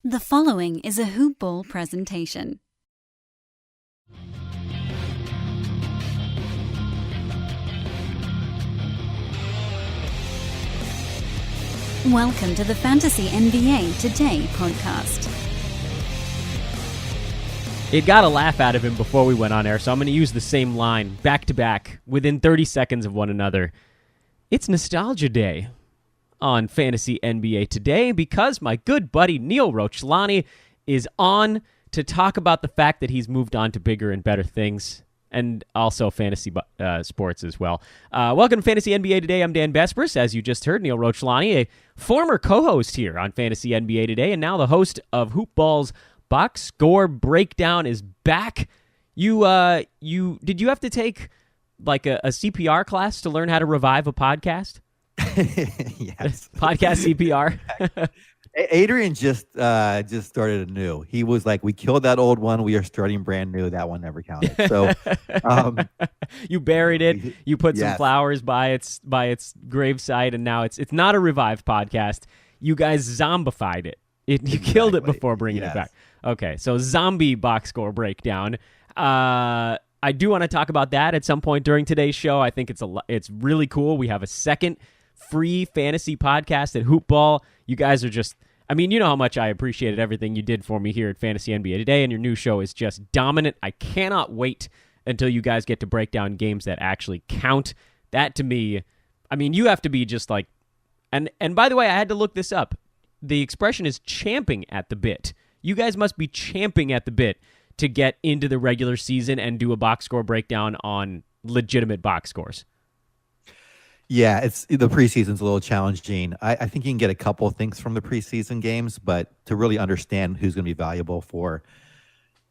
The following is a Hoop Ball presentation. Welcome to the Fantasy NBA Today podcast. It got a laugh out of him before we went on air, so I'm going to use the same line back to back within 30 seconds of one another. It's Nostalgia Day on Fantasy NBA Today because my good buddy Neil Rochlani is on to talk about the fact that he's moved on to bigger and better things, and also fantasy sports as well. Welcome to Fantasy NBA Today. I'm Dan Besbris, as you just heard. Neil Rochlani, a former co-host here on Fantasy NBA Today, and now the host of Hoop Ball's Box Score Breakdown is back. Did you have to take like a CPR class to learn how to revive a podcast? Yes. Podcast CPR. Adrian just started anew. He was like, we killed that old one. We are starting brand new. That one never counted. So you buried it. You put some flowers by its gravesite, and now it's not a revived podcast. You guys zombified it. You killed it before bringing it back. Okay, so zombie box score breakdown. I do want to talk about that at some point during today's show. I think it's really cool. We have a second free fantasy podcast at Hoop Ball. You guys are just, you know how much I appreciated everything you did for me here at Fantasy NBA Today, and your new show is just dominant. I cannot wait until you guys get to break down games that actually count. That to me, you have to be just like, and by the way, I had to look this up. The expression is champing at the bit. You guys must be champing at the bit to get into the regular season and do a box score breakdown on legitimate box scores. Yeah, the preseason's a little challenging. I think you can get a couple of things from the preseason games, but to really understand who's going to be valuable for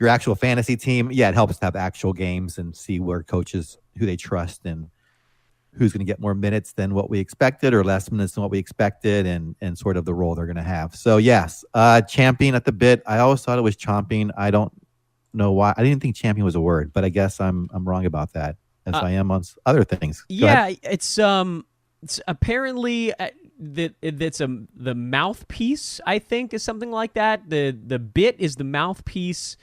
your actual fantasy team, it helps to have actual games and see where coaches, who they trust, and who's going to get more minutes than what we expected or less minutes than what we expected, and sort of the role they're going to have. So yes, champing at the bit. I always thought it was chomping. I don't know why. I didn't think champion was a word, but I guess I'm wrong about that, as I am on other things. It's apparently the mouthpiece, I think, is something like that. The bit is the mouthpiece,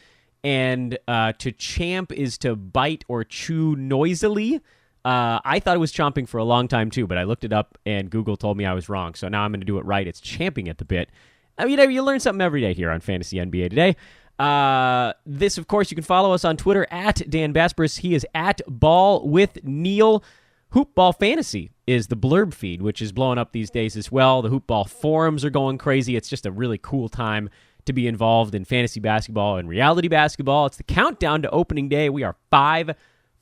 and to champ is to bite or chew noisily. I thought it was chomping for a long time too, but I looked it up and Google told me I was wrong. So now I'm going to do it right. It's champing at the bit. You learn something every day here on Fantasy NBA Today. This, of course, you can follow us on Twitter at Dan Besbris. He is at Ball with Neil. Hoop Ball Fantasy is the blurb feed, which is blowing up these days as well. The Hoop Ball forums are going crazy. It's just a really cool time to be involved in fantasy basketball and reality basketball. It's the countdown to opening day. We are 5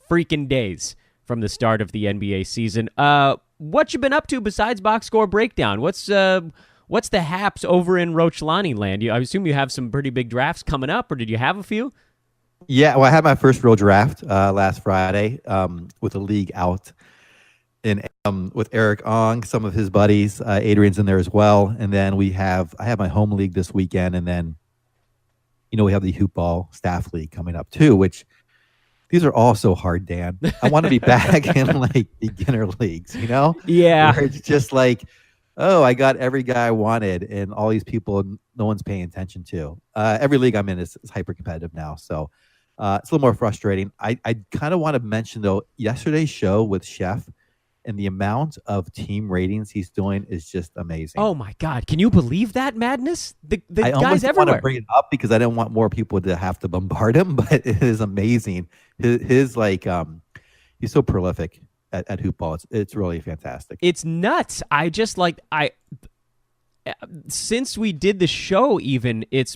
freaking days from the start of the NBA season. What you been up to besides box score breakdown? What's the haps over in Rochlani land? I assume you have some pretty big drafts coming up, or did you have a few? Yeah, well, I had my first real draft last Friday with a league out with Eric Ong, some of his buddies. Adrian's in there as well. And then I have my home league this weekend, and then we have the Hoop Ball staff league coming up too, which these are all so hard, Dan. I want to be back in like beginner leagues, Yeah. Where it's just like, oh, I got every guy I wanted, and all these people no one's paying attention to. Every league I'm in is hyper competitive now, so it's a little more frustrating. I kind of want to mention, though, yesterday's show with Chef and the amount of team ratings he's doing is just amazing. Oh, my God. Can you believe that madness? The I guys everywhere. Want to bring it up because I didn't want more people to have to bombard him, but it is amazing. His he's so prolific at Hoop Ball. It's really fantastic. It's nuts. Since we did the show, even it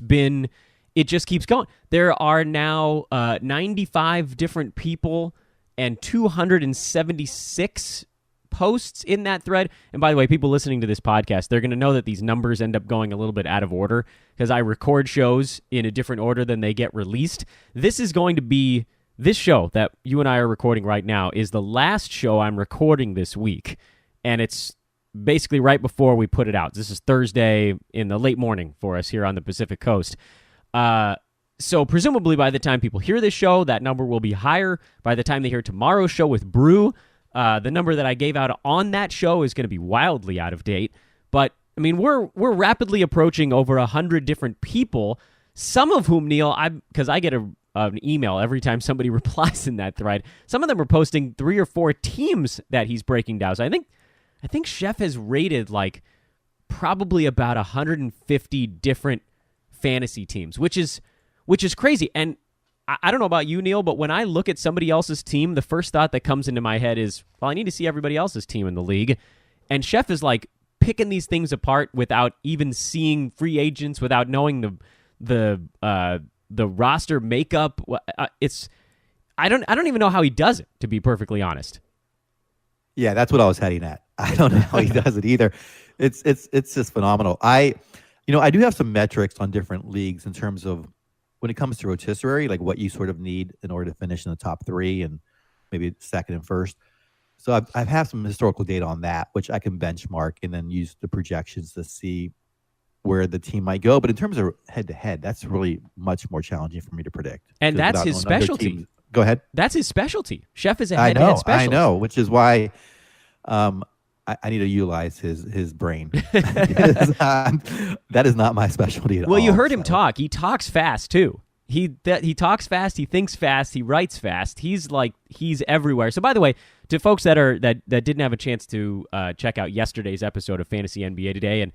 just keeps going. There are now 95 different people and 276 posts in that thread. And by the way, people listening to this podcast, they're going to know that these numbers end up going a little bit out of order because I record shows in a different order than they get released. This show that you and I are recording right now is the last show I'm recording this week, and it's basically right before we put it out. This is Thursday in the late morning for us here on the Pacific Coast. So presumably by the time people hear this show, that number will be higher. By the time they hear tomorrow's show with Brew, the number that I gave out on that show is going to be wildly out of date. But I mean, we're rapidly approaching over 100 different people, some of whom, Neil, because I get an email every time somebody replies in that thread. Some of them are posting 3 or 4 teams that he's breaking down. So I think Chef has rated like probably about 150 different fantasy teams, which is crazy. And I don't know about you, Neil, but when I look at somebody else's team, the first thought that comes into my head is, well, I need to see everybody else's team in the league. And Chef is like picking these things apart without even seeing free agents, without knowing the roster makeup. I don't even know how he does it, to be perfectly honest. Yeah, that's what I was heading at. I don't know how he does it either. It's just phenomenal. I do have some metrics on different leagues in terms of when it comes to rotisserie, like what you sort of need in order to finish in the top 3 and maybe second and first. So I have some historical data on that, which I can benchmark and then use the projections to see where the team might go. But in terms of head-to-head, that's really much more challenging for me to predict. And that's his specialty. Go ahead. That's his specialty. Chef is a head-to-head specialist. I know, which is why I need to utilize his brain. That is not my specialty at all. Well, you heard him talk. He talks fast, too. He talks fast. He thinks fast. He writes fast. He's everywhere. So, by the way, to folks that didn't have a chance to check out yesterday's episode of Fantasy NBA Today, and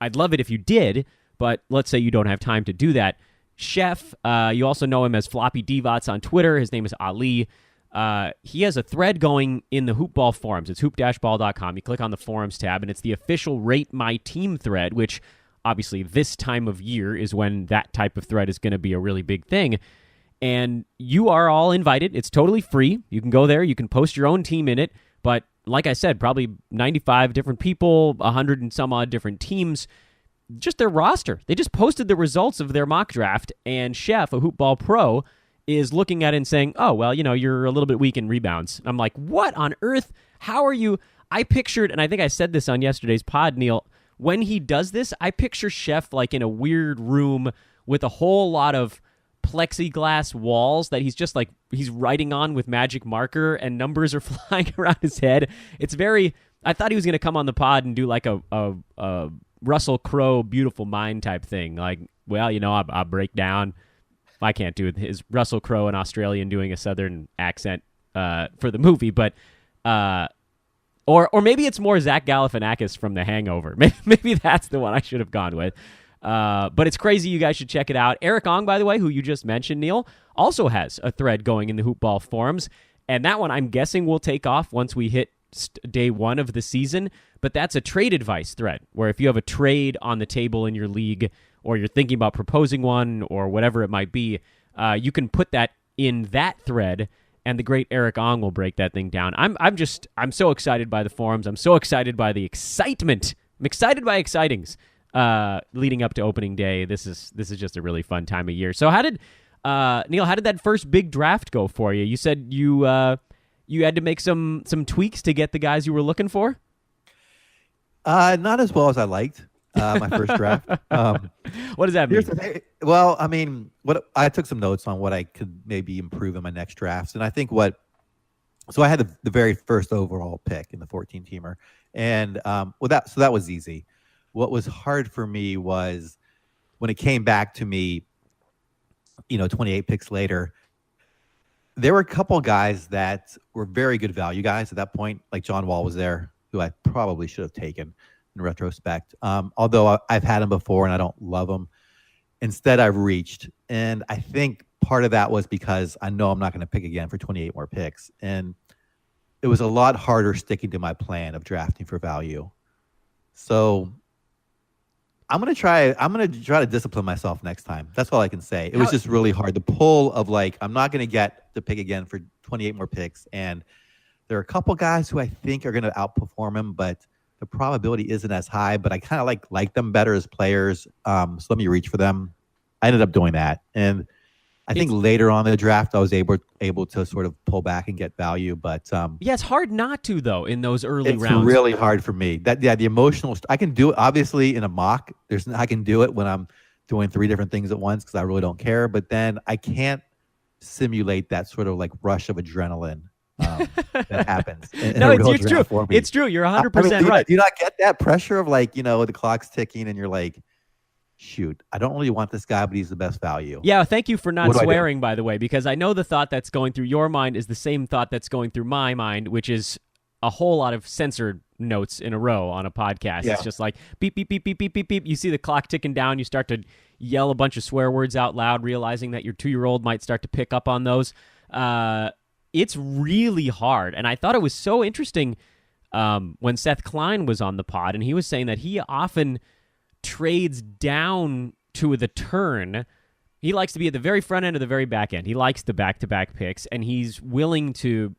I'd love it if you did, but let's say you don't have time to do that. Chef, you also know him as Floppy Divots on Twitter. His name is Ali. He has a thread going in the Hoopball forums. It's hoop-ball.com. You click on the forums tab, and it's the official Rate My Team thread, which obviously this time of year is when that type of thread is going to be a really big thing. And you are all invited. It's totally free. You can go there. You can post your own team in it. But like I said, probably 95 different people, 100 and some odd different teams, just their roster. They just posted the results of their mock draft, and Chef, a Hoopball pro, is looking at it and saying, oh, well, you're a little bit weak in rebounds. I'm like, what on earth? How are you? I pictured, and I think I said this on yesterday's pod, Neil, when he does this, I picture Chef like in a weird room with a whole lot of plexiglass walls that he's writing on with magic marker, and numbers are flying around his head. It's I thought he was going to come on the pod and do like a Russell Crowe Beautiful Mind type thing. Like, well, I'll break down. I can't do it. His Russell Crowe, an Australian, doing a Southern accent for the movie, but or maybe it's more Zach Galifianakis from The Hangover. Maybe that's the one I should have gone with. But it's crazy. You guys should check it out. Eric Ong, by the way, who you just mentioned, Neil, also has a thread going in the Hoopball forums, and that one I'm guessing will take off once we hit day 1 of the season. But that's a trade advice thread where if you have a trade on the table in your league, or you're thinking about proposing one, or whatever it might be, you can put that in that thread, and the great Eric Ong will break that thing down. I'm so excited by the forums. I'm so excited by the excitement. I'm excited by excitings leading up to opening day. This is just a really fun time of year. So Neil, how did that first big draft go for you? You said you had to make some tweaks to get the guys you were looking for? Not as well as I liked. My first draft. What does that mean? Well, I mean, I took some notes on what I could maybe improve in my next drafts, and I think so I had the very first overall pick in the 14-teamer, and that was easy. What was hard for me was when it came back to me, 28 picks later, there were a couple guys that were very good value guys at that point, like John Wall was there, who I probably should have taken in retrospect. Although I've had him before and I don't love him. Instead, I've reached. And I think part of that was because I know I'm not going to pick again for 28 more picks. And it was a lot harder sticking to my plan of drafting for value. So I'm going to try to discipline myself next time. That's all I can say. It was just really hard. The pull of I'm not going to get to pick again for 28 more picks. And there are a couple guys who I think are going to outperform him, but the probability isn't as high, but I kind of like them better as players. So let me reach for them. I ended up doing that. And I think later on in the draft, I was able to sort of pull back and get value. But it's hard not to, though, in those early rounds. It's really hard for me. The emotional, I can do it, obviously, in a mock. I can do it when I'm doing 3 different things at once because I really don't care. But then I can't simulate that sort of rush of adrenaline that happens. In No, a real it's true. draft format. It's true. You're 100% do right. you not get that pressure of like, the clock's ticking and you're like, shoot, I don't really want this guy, but he's the best value. Yeah, thank you for not What do I do? swearing, by the way, because I know the thought that's going through your mind is the same thought that's going through my mind, which is a whole lot of censored notes in a row on a podcast. Yeah. It's just like beep, beep, beep, beep, beep, beep, beep. You see the clock ticking down. You start to yell a bunch of swear words out loud, realizing that your 2-year-old might start to pick up on those. It's really hard. And I thought it was so interesting when Seth Klein was on the pod, and he was saying that he often trades down to the turn. He likes to be at the very front end or the very back end. He likes the back-to-back picks, and he's willing to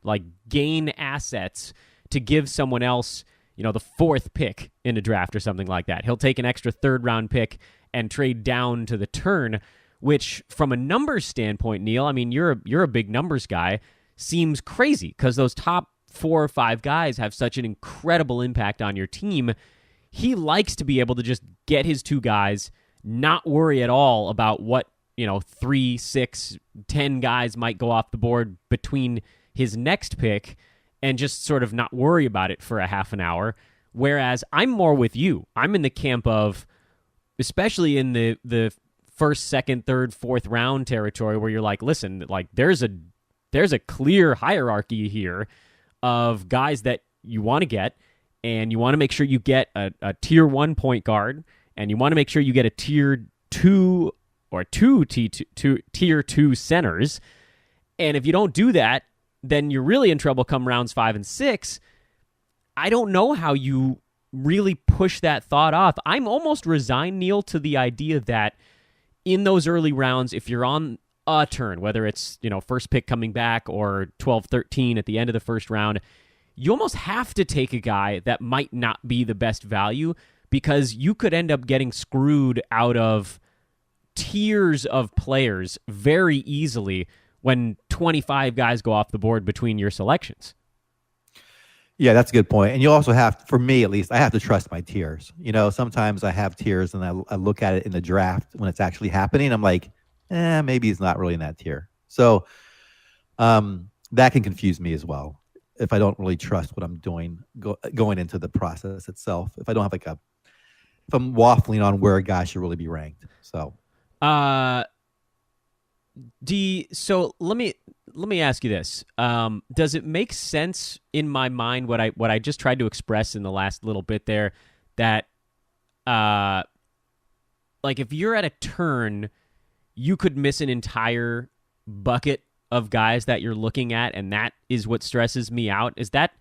gain assets to give someone else, the 4th pick in a draft or something like that. He'll take an extra 3rd-round pick and trade down to the turn, which from a numbers standpoint, Neil, I mean, you're a big numbers guy, seems crazy because those top 4 or 5 guys have such an incredible impact on your team. He likes to be able to just get his 2 guys, not worry at all about what, 3, 6, 10 guys might go off the board between his next pick, and just sort of not worry about it for a half an hour. Whereas I'm more with you. I'm in the camp of, especially in the 1st, 2nd, 3rd, 4th round territory, where you're like, listen, there's a clear hierarchy here of guys that you want to get, and you want to make sure you get a tier 1 point guard, and you want to make sure you get a tier 2 or tier 2 centers. And if you don't do that, then you're really in trouble come rounds 5 and 6. I don't know how you really push that thought off. I'm almost resigned, Neil, to the idea that in those early rounds, if you're on a turn, whether it's, first pick coming back or 12, 13 at the end of the first round, you almost have to take a guy that might not be the best value, because you could end up getting screwed out of tiers of players very easily when 25 guys go off the board between your selections. Yeah, that's a good point. And you also have, for me at least, I have to trust my tiers. Sometimes I have tiers and I look at it in the draft when it's actually happening. I'm like, maybe he's not really in that tier. So that can confuse me as well if I don't really trust what I'm doing going into the process itself. If I don't have if I'm waffling on where a guy should really be ranked. So so let me ask you this. Does it make sense in my mind what I just tried to express in the last little bit there, that if you're at a turn, you could miss an entire bucket of guys that you're looking at, and that is what stresses me out? Does that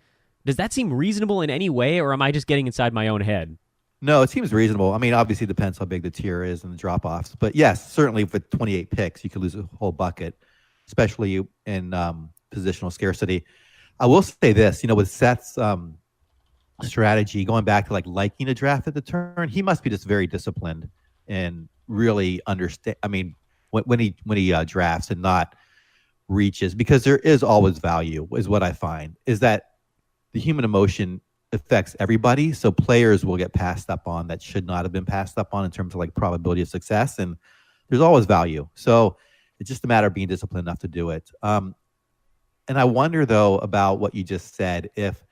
seem reasonable in any way, or am I just getting inside my own head? No, it seems reasonable. I mean, obviously it depends how big the tier is and the drop-offs. But yes, certainly with 28 picks, you could lose a whole bucket, especially in positional scarcity. I will say this, with Seth's strategy, going back to liking a draft at the turn, he must be just very disciplined and really understand. I mean, when he drafts and not reaches, because there is always value, is what I find, is that the human emotion affects everybody. So players will get passed up on that should not have been passed up on in terms of probability of success. And there's always value. So it's just a matter of being disciplined enough to do it. And I wonder though about what you just said, if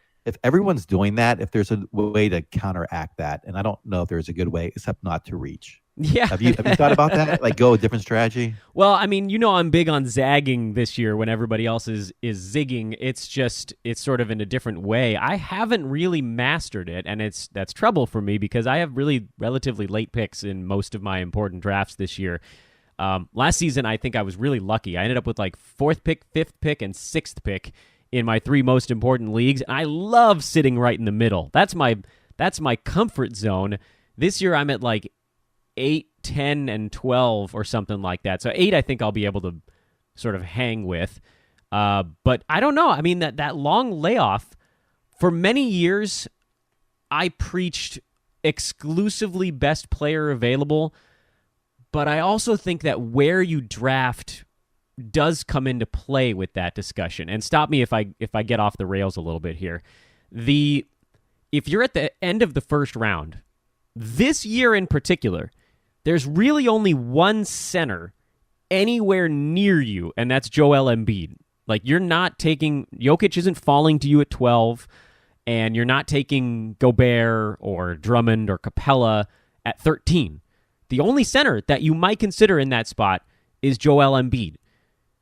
everyone's doing that, if there's a way to counteract that. And I don't know if there's a good way except not to reach. Yeah. Have you thought about that? Go a different strategy? Well, I mean, I'm big on zagging this year when everybody else is zigging. It's sort of in a different way. I haven't really mastered it, and that's trouble for me because I have really relatively late picks in most of my important drafts this year. Last season, I think I was really lucky. I ended up with 4th pick, 5th pick, and 6th pick in my 3 most important leagues, and I love sitting right in the middle. That's my comfort zone. This year, I'm at 8, 10, and 12 or something like that. So 8, I think I'll be able to sort of hang with. But I don't know. I mean, that long layoff, for many years, I preached exclusively best player available. But I also think that where you draft does come into play with that discussion. And stop me if I get off the rails a little bit here. If you're at the end of the first round, this year in particular, there's really only one center anywhere near you, and that's Joel Embiid. Like, you're not taking Jokic isn't falling to you at 12, and you're not taking Gobert or Drummond or Capella at 13. The only center that you might consider in that spot is Joel Embiid.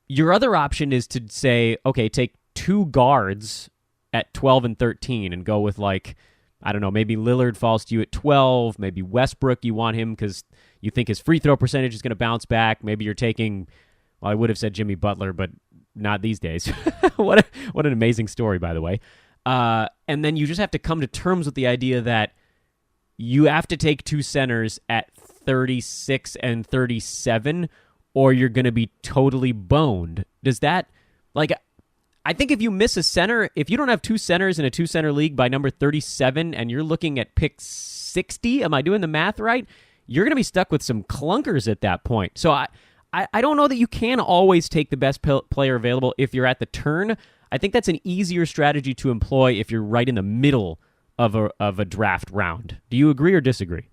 Your other option is to say, okay, take two guards at 12 and 13 and go with, like, I don't know, maybe Lillard falls to you at 12, maybe Westbrook, you want him because you think his free throw percentage is going to bounce back. Maybe you're taking, well, I would have said Jimmy Butler, but not these days. What an amazing story, by the way. And then you just have to come to terms with the idea that you have to take two centers at 36 and 37, or you're going to be totally boned. Does that, like, I think if you miss a center, if you don't have two centers in a two-center league by number 37 and you're looking at pick 60, am I doing the math right? You're going to be stuck with some clunkers at that point. So I don't know that you can always take the best player available if you're at the turn. I think that's an easier strategy to employ if you're right in the middle of a draft round. Do you agree or disagree?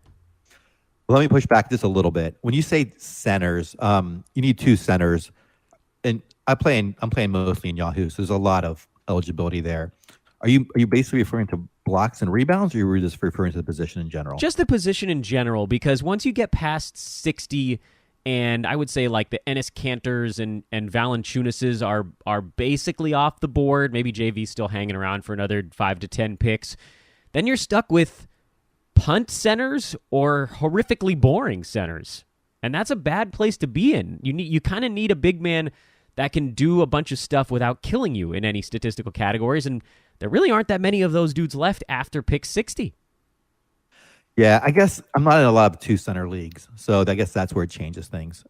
Well, let me push back just a little bit. When you say centers, you need two centers, and I'm playing mostly in Yahoo, so there's a lot of eligibility there. Are you basically referring to blocks and rebounds, or are you just referring to the position in general? Just the position in general, because once you get past 60, and I would say like the Enes Kantors and Valanciunases are basically off the board. Maybe JV's still hanging around for another 5 to 10 picks. Then you're stuck with punt centers or horrifically boring centers, and that's a bad place to be in. You kind of need a big man that can do a bunch of stuff without killing you in any statistical categories, and there really aren't that many of those dudes left after pick 60. Yeah, I guess I'm not in a lot of two-center leagues, so I guess that's where it changes things.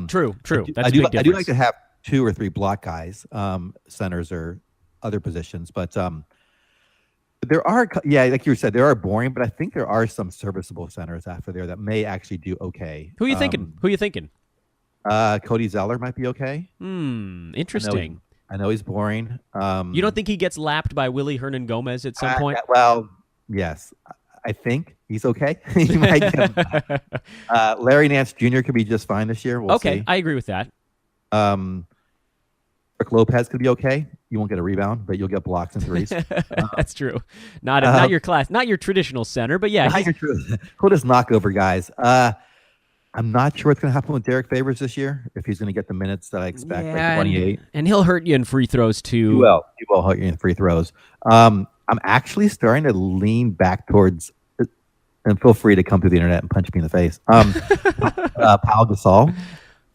True. That's I a big difference. I do like to have 2 or 3 block guys, centers or other positions, but there are, like you said, there are boring, but I think there are some serviceable centers after there that may actually do okay. Who are you thinking? Cody Zeller might be okay. Interesting. I know he's boring. You don't think he gets lapped by Willie Hernan Gomez at some point? Well, yes. I think he's okay. He might get Larry Nance Jr. could be just fine this year. We'll see. I agree with that. Rick Lopez could be okay. You won't get a rebound, but you'll get blocks and threes. That's true. Not your class, not your traditional center, but yeah. He'll just knock over guys. I'm not sure what's going to happen with Derek Favors this year, if he's going to get the minutes that I expect, like 28. And he'll hurt you in free throws, too. He will hurt you in free throws. I'm actually starting to lean back towards, and feel free to come through the internet and punch me in the face, Pau Gasol.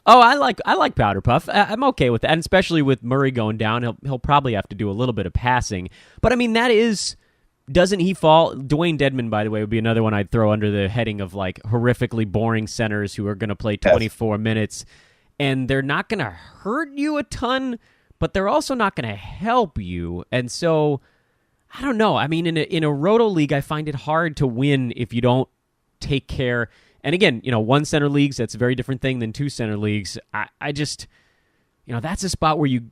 Oh, I like Powder Puff. I'm okay with that, and especially with Murray going down, he'll probably have to do a little bit of passing. But, I mean, doesn't he fall? Dwayne Dedmon, by the way, would be another one I'd throw under the heading of, like, horrifically boring centers who are going to play 24 minutes. And they're not going to hurt you a ton, but they're also not going to help you. And so, I don't know. I mean, in a roto league, I find it hard to win if you don't take care. And again, one center leagues, that's a very different thing than two center leagues. I just, that's a spot where you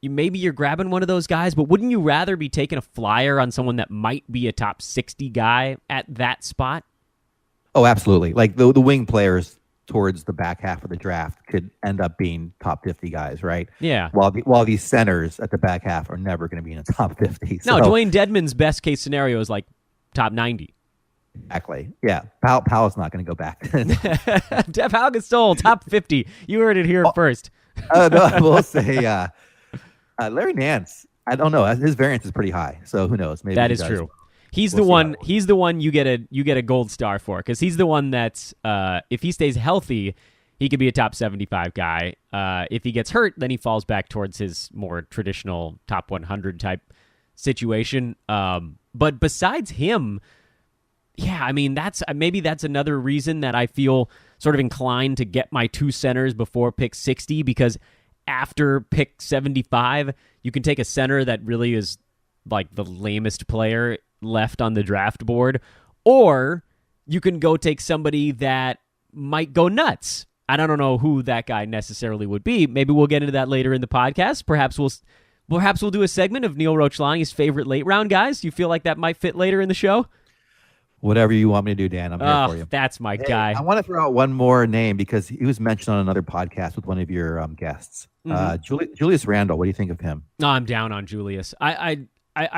maybe you're grabbing one of those guys, but wouldn't you rather be taking a flyer on someone that might be a top 60 guy at that spot? Oh, absolutely. Like the wing players towards the back half of the draft could end up being top 50 guys, right? Yeah. While these centers at the back half are never going to be in the top 50. No, Dwayne Dedmon's best case scenario is like top 90. Exactly. Yeah. Powell's not going to go back. Jeff Gasol, top 50. You heard it here first. No, I will say Larry Nance, I don't know. His variance is pretty high, so who knows? Maybe that is true. He's the one you get a gold star for, because he's the one that's if he stays healthy, he could be a top 75 guy. If he gets hurt, then he falls back towards his more traditional top 100 type situation. But besides him, yeah, I mean, that's another reason that I feel sort of inclined to get my two centers before pick 60, because after pick 75, you can take a center that really is like the lamest player left on the draft board, or you can go take somebody that might go nuts. I don't know who that guy necessarily would be. Maybe we'll get into that later in the podcast. Perhaps we'll do a segment of Neil Rochlani's favorite late round guys. Do you feel like that might fit later in the show? Whatever you want me to do, Dan, I'm here for you. That's my guy. I want to throw out one more name because he was mentioned on another podcast with one of your guests. Julius Randle. What do you think of him? No, I'm down on Julius. I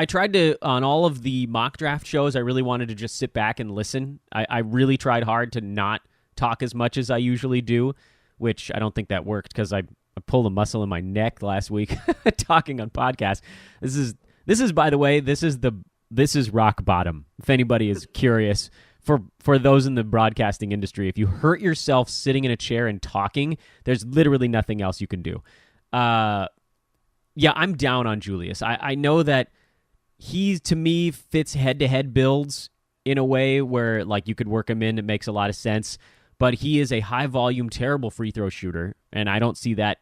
tried to, on all of the mock draft shows, I really wanted to just sit back and listen. I really tried hard to not talk as much as I usually do, which I don't think that worked because I pulled a muscle in my neck last week talking on podcasts. This is by the way, this is rock bottom. If anybody is curious, for those in the broadcasting industry, if you hurt yourself sitting in a chair and talking, there's literally nothing else you can do. Yeah, I'm down on Julius. I know that he, to me, fits head-to-head builds in a way where like you could work him in. It makes a lot of sense. But he is a high-volume, terrible free throw shooter, and I don't see that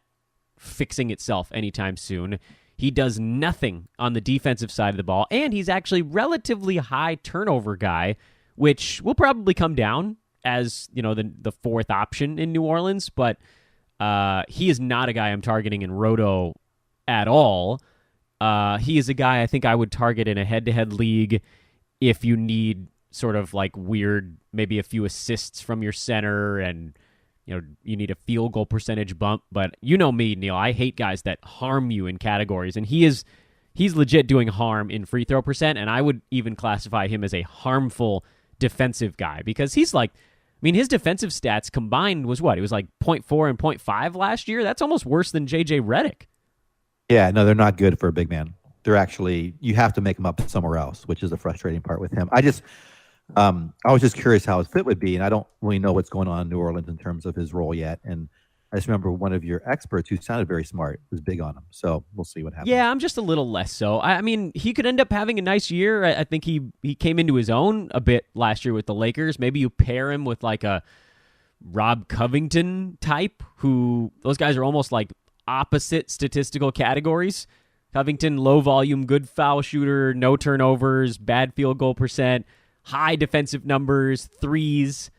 fixing itself anytime soon. He does nothing on the defensive side of the ball, and he's actually relatively high turnover guy, which will probably come down as, you know, the fourth option in New Orleans, but he is not a guy I'm targeting in Roto at all. He is a guy I think I would target in a head-to-head league if you need sort of like weird, maybe a few assists from your center and, you know, you need a field goal percentage bump. But you know me, Neil, I hate guys that harm you in categories, and he's legit doing harm in free throw percent, and I would even classify him as a harmful defensive guy because he's like, I mean, his defensive stats combined was what? It was like 0.4 and 0.5 last year. That's almost worse than J.J. Redick. Yeah, no, they're not good for a big man. They're actually, you have to make them up somewhere else, which is the frustrating part with him. I was just curious how his fit would be, and I don't really know what's going on in New Orleans in terms of his role yet. And I just remember one of your experts who sounded very smart was big on him. So we'll see what happens. Yeah, I'm just a little less so. I mean, he could end up having a nice year. I think he came into his own a bit last year with the Lakers. Maybe you pair him with like a Rob Covington type, who those guys are almost like opposite statistical categories. Covington, low volume, good foul shooter, no turnovers, bad field goal percent, high defensive numbers, threes.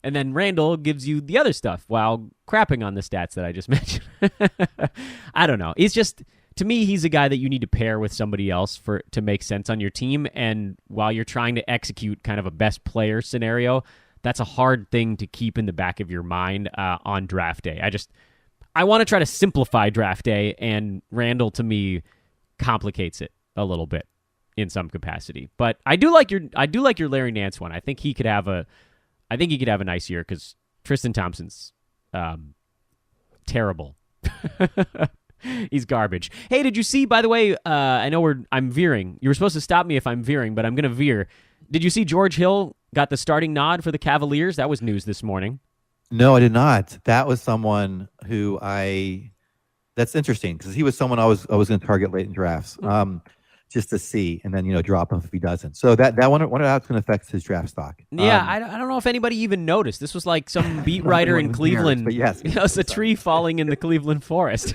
And then Randall gives you the other stuff while crapping on the stats that I just mentioned. I don't know. It's just, to me, he's a guy that you need to pair with somebody else to make sense on your team. And while you're trying to execute kind of a best player scenario, that's a hard thing to keep in the back of your mind on draft day. I want to try to simplify draft day, and Randall, to me, complicates it a little bit in some capacity. But I do like your Larry Nance one. I think he could have a nice year because Tristan Thompson's terrible. He's garbage. Hey, did you see, by the way, I know I'm veering. You were supposed to stop me if I'm veering, but I'm going to veer. Did you see George Hill got the starting nod for the Cavaliers? That was news this morning. No, I did not. That was someone who that's interesting because he was someone I was going to target late in drafts. Just to see, and then, you know, drop him if he doesn't. So that wonder how it's going to affect his draft stock. Yeah, I don't know if anybody even noticed. This was like some beat writer in Cleveland. But yes, it was a tree falling in the Cleveland forest.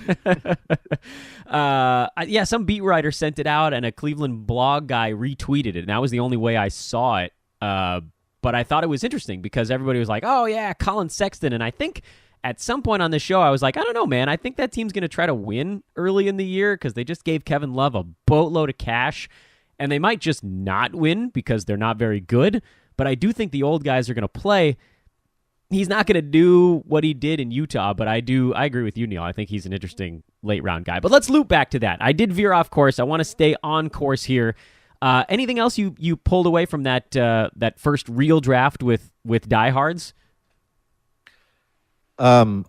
Some beat writer sent it out, and a Cleveland blog guy retweeted it, and that was the only way I saw it. But I thought it was interesting because everybody was like, "Oh yeah, Colin Sexton," and I think at some point on the show, I was like, I don't know, man. I think that team's going to try to win early in the year because they just gave Kevin Love a boatload of cash, and they might just not win because they're not very good. But I do think the old guys are going to play. He's not going to do what he did in Utah, but I agree with you, Neil. I think he's an interesting late-round guy. But let's loop back to that. I did veer off course. I want to stay on course here. Anything else you pulled away from that first real draft with diehards? I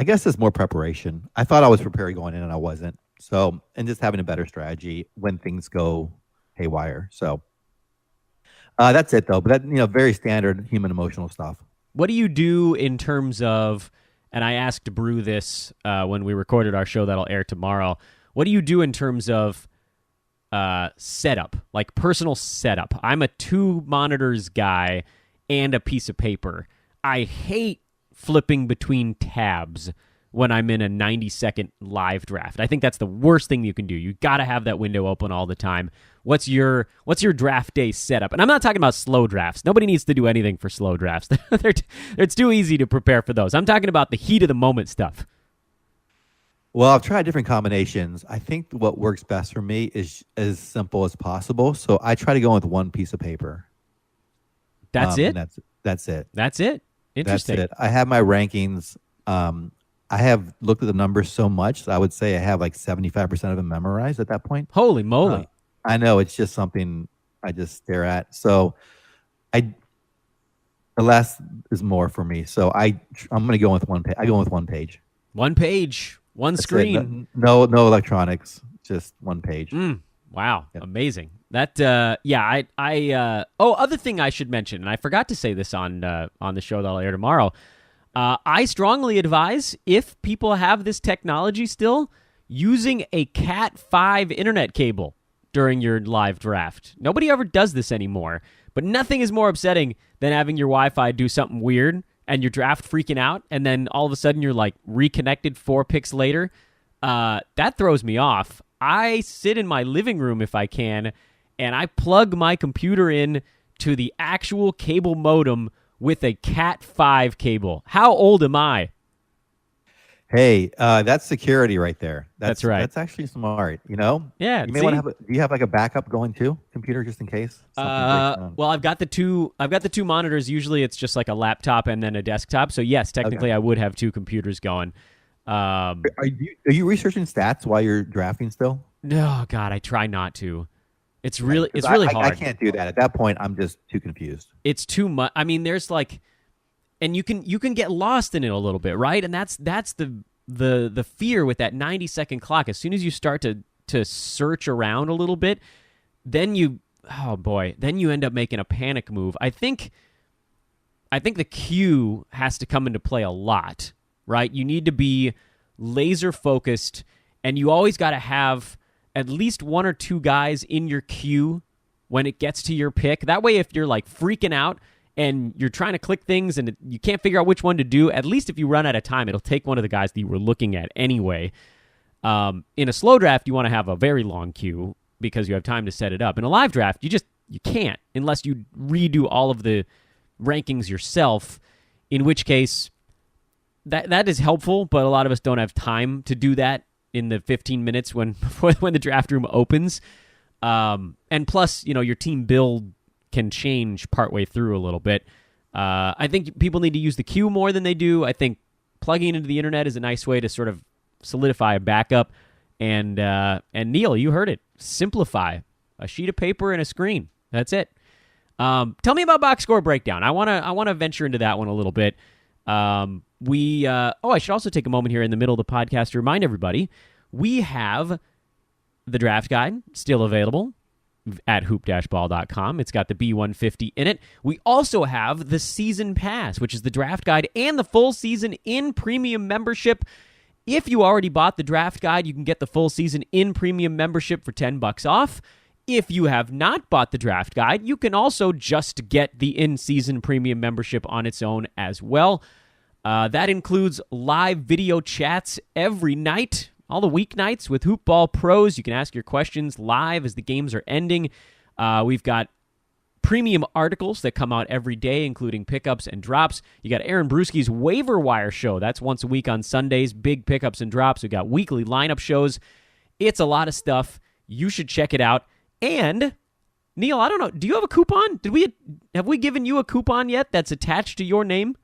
guess it's more preparation. I thought I was prepared going in, and I wasn't. So, and just having a better strategy when things go haywire. So, that's it though. But that, very standard human emotional stuff. What do you do in terms of? And I asked Brew this when we recorded our show that'll air tomorrow. What do you do in terms of setup, like personal setup? I'm a 2 monitors guy and a piece of paper. I hate flipping between tabs when I'm in a 90-second live draft. I think that's the worst thing you can do. You got to have that window open all the time. What's your draft day setup? And I'm not talking about slow drafts. Nobody needs to do anything for slow drafts. It's too easy to prepare for those. I'm talking about the heat of the moment stuff. Well, I've tried different combinations. I think what works best for me is as simple as possible. So I try to go with one piece of paper. That's it? That's it. That's it. Interesting. That's it. I have my rankings. I have looked at the numbers so much, so I would say I have like 75% of them memorized at that point. Holy moly. I know, it's just something I just stare at. So the less is more for me. So I'm going to go with one page. I go with one page. One page, one That's screen. No electronics, just one page. Wow, Yep. amazing. That other thing I should mention, and I forgot to say this on the show that I'll air tomorrow. I strongly advise, if people have this technology still, using a Cat 5 internet cable during your live draft. Nobody ever does this anymore, but nothing is more upsetting than having your Wi-Fi do something weird and your draft freaking out, and then all of a sudden you're like reconnected 4 picks later. That throws me off. I sit in my living room if I can, and I plug my computer in to the actual cable modem with a Cat 5 cable. How old am I? Hey, that's security right there. That's right. That's actually smart. You know. Yeah. You may want to have. Do you have like a backup going too, computer, just in case? Well, I've got the two monitors. Usually, it's just like a laptop and then a desktop. So yes, technically, I would have 2 computers going. Are you researching stats while you're drafting still? No, God, I try not to. It's really hard. I can't do that. At that point, I'm just too confused. It's too much. I mean, there's like, and you can get lost in it a little bit, right? And that's the fear with that 90-second clock. As soon as you start to search around a little bit, then you end up making a panic move. I think the queue has to come into play a lot, right? You need to be laser focused, and you always got to have at least 1 or 2 guys in your queue when it gets to your pick. That way, if you're like freaking out and you're trying to click things and you can't figure out which one to do, at least if you run out of time, it'll take one of the guys that you were looking at anyway. In a slow draft, you want to have a very long queue because you have time to set it up. In a live draft, you can't unless you redo all of the rankings yourself, in which case that is helpful, but a lot of us don't have time to do that in the 15 minutes when the draft room opens. And plus, your team build can change partway through a little bit. I think people need to use the queue more than they do. I think plugging into the internet is a nice way to sort of solidify a backup. And Neil, you heard it. Simplify. A sheet of paper and a screen. That's it. Tell me about box score breakdown. I want to venture into that one a little bit. I should also take a moment here in the middle of the podcast to remind everybody, we have the draft guide still available at hoop-ball.com. It's got the B150 in it. We also have the season pass, which is the draft guide and the full season in premium membership. If you already bought the draft guide, you can get the full season in premium membership for $10 off. If you have not bought the draft guide, you can also just get the in-season premium membership on its own as well. That includes live video chats every night, all the weeknights with Hoop Ball pros. You can ask your questions live as the games are ending. We've got premium articles that come out every day, including pickups and drops. You got Aaron Brewski's Waiver Wire show. That's once a week on Sundays. Big pickups and drops. We've got weekly lineup shows. It's a lot of stuff. You should check it out. And Neil, I don't know, do you have a coupon? Have we given you a coupon yet that's attached to your name?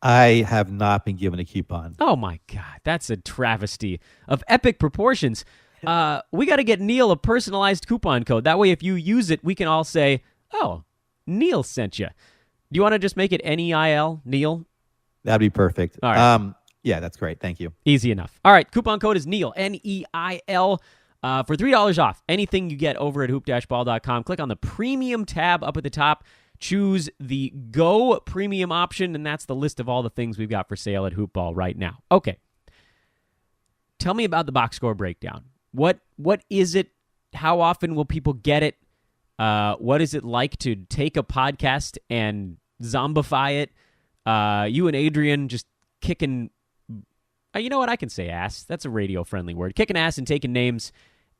I have not been given a coupon. Oh my God, that's a travesty of epic proportions. We got to get Neil a personalized coupon code. That way, if you use it, we can all say, "Oh, Neil sent you." Do you want to just make it NEIL, Neil? That'd be perfect. All right. Yeah, that's great. Thank you. Easy enough. All right, coupon code is Neil, NEIL. For $3 off anything you get over at hoop-ball.com. Click on the premium tab up at the top. Choose the Go premium option, and that's the list of all the things we've got for sale at Hoop Ball right now. Okay. Tell me about the box score breakdown. What is it? How often will people get it? What is it like to take a podcast and zombify it? You and Adrian just kicking... you know what? I can say ass. That's a radio-friendly word. Kicking ass and taking names.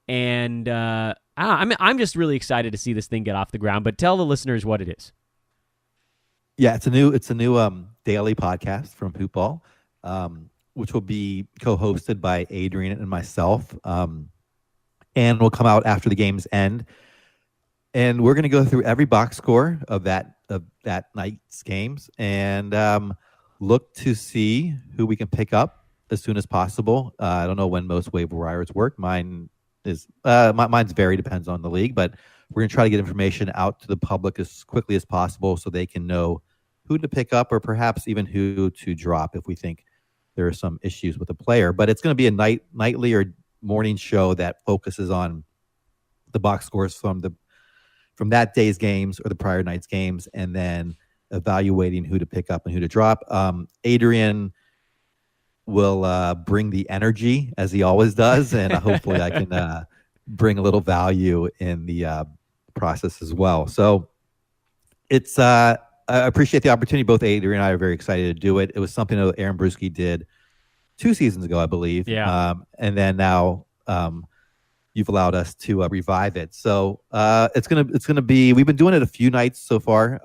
And I'm just really excited to see this thing get off the ground. But tell the listeners what it is. Yeah, it's a new daily podcast from Hoop Ball, which will be co-hosted by Adrian and myself, and will come out after the games end. And we're going to go through every box score of that that night's games and look to see who we can pick up as soon as possible. I don't know when most waiver wires work. Mine's very depends on the league, but we're going to try to get information out to the public as quickly as possible so they can know who to pick up or perhaps even who to drop if we think there are some issues with the player. But it's going to be a nightly or morning show that focuses on the box scores from that day's games or the prior night's games, and then evaluating who to pick up and who to drop. Adrian will bring the energy as he always does, and hopefully I can bring a little value in the process as well. So it's I appreciate the opportunity. Both Adrian and I are very excited to do it. It was something that Aaron Bruschi did 2 seasons ago, I believe. Yeah. And then now you've allowed us to revive it. So it's gonna be. We've been doing it a few nights so far.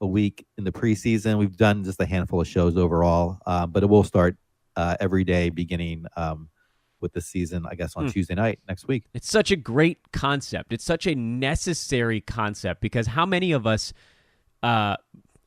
A week in the preseason. We've done just a handful of shows overall, but it will start every day beginning with the season, I guess, on Tuesday night next week. It's such a great concept. It's such a necessary concept because how many of us,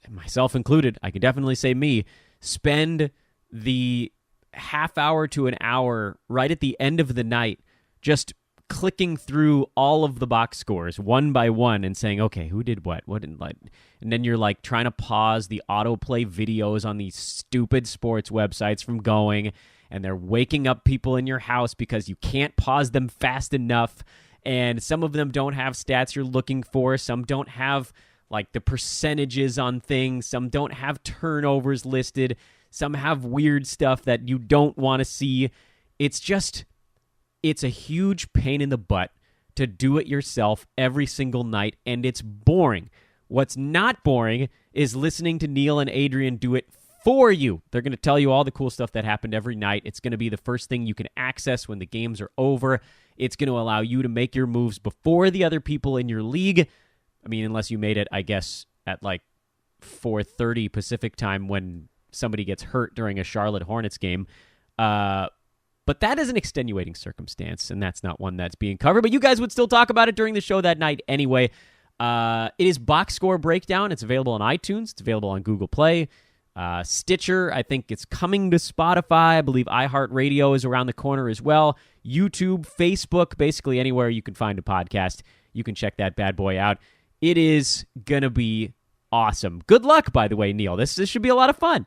myself included, I can definitely say me, spend the half hour to an hour right at the end of the night just clicking through all of the box scores one by one and saying, okay, who did what didn't, like, and then you're like trying to pause the autoplay videos on these stupid sports websites from going, and they're waking up people in your house because you can't pause them fast enough, and some of them don't have stats you're looking for, some don't have like the percentages on things, some don't have turnovers listed, some have weird stuff that you don't want to see. It's a huge pain in the butt to do it yourself every single night, and it's boring. What's not boring is listening to Neil and Adrian do it for you. They're going to tell you all the cool stuff that happened every night. It's going to be the first thing you can access when the games are over. It's going to allow you to make your moves before the other people in your league. I mean, unless you made it, I guess, at like 4:30 Pacific time when somebody gets hurt during a Charlotte Hornets game. But that is an extenuating circumstance, and that's not one that's being covered. But you guys would still talk about it during the show that night anyway. It is Box Score Breakdown. It's available on iTunes. It's available on Google Play. Stitcher, I think it's coming to Spotify. I believe iHeartRadio is around the corner as well. YouTube, Facebook, basically anywhere you can find a podcast. You can check that bad boy out. It is going to be awesome. Good luck, by the way, Neil. This should be a lot of fun.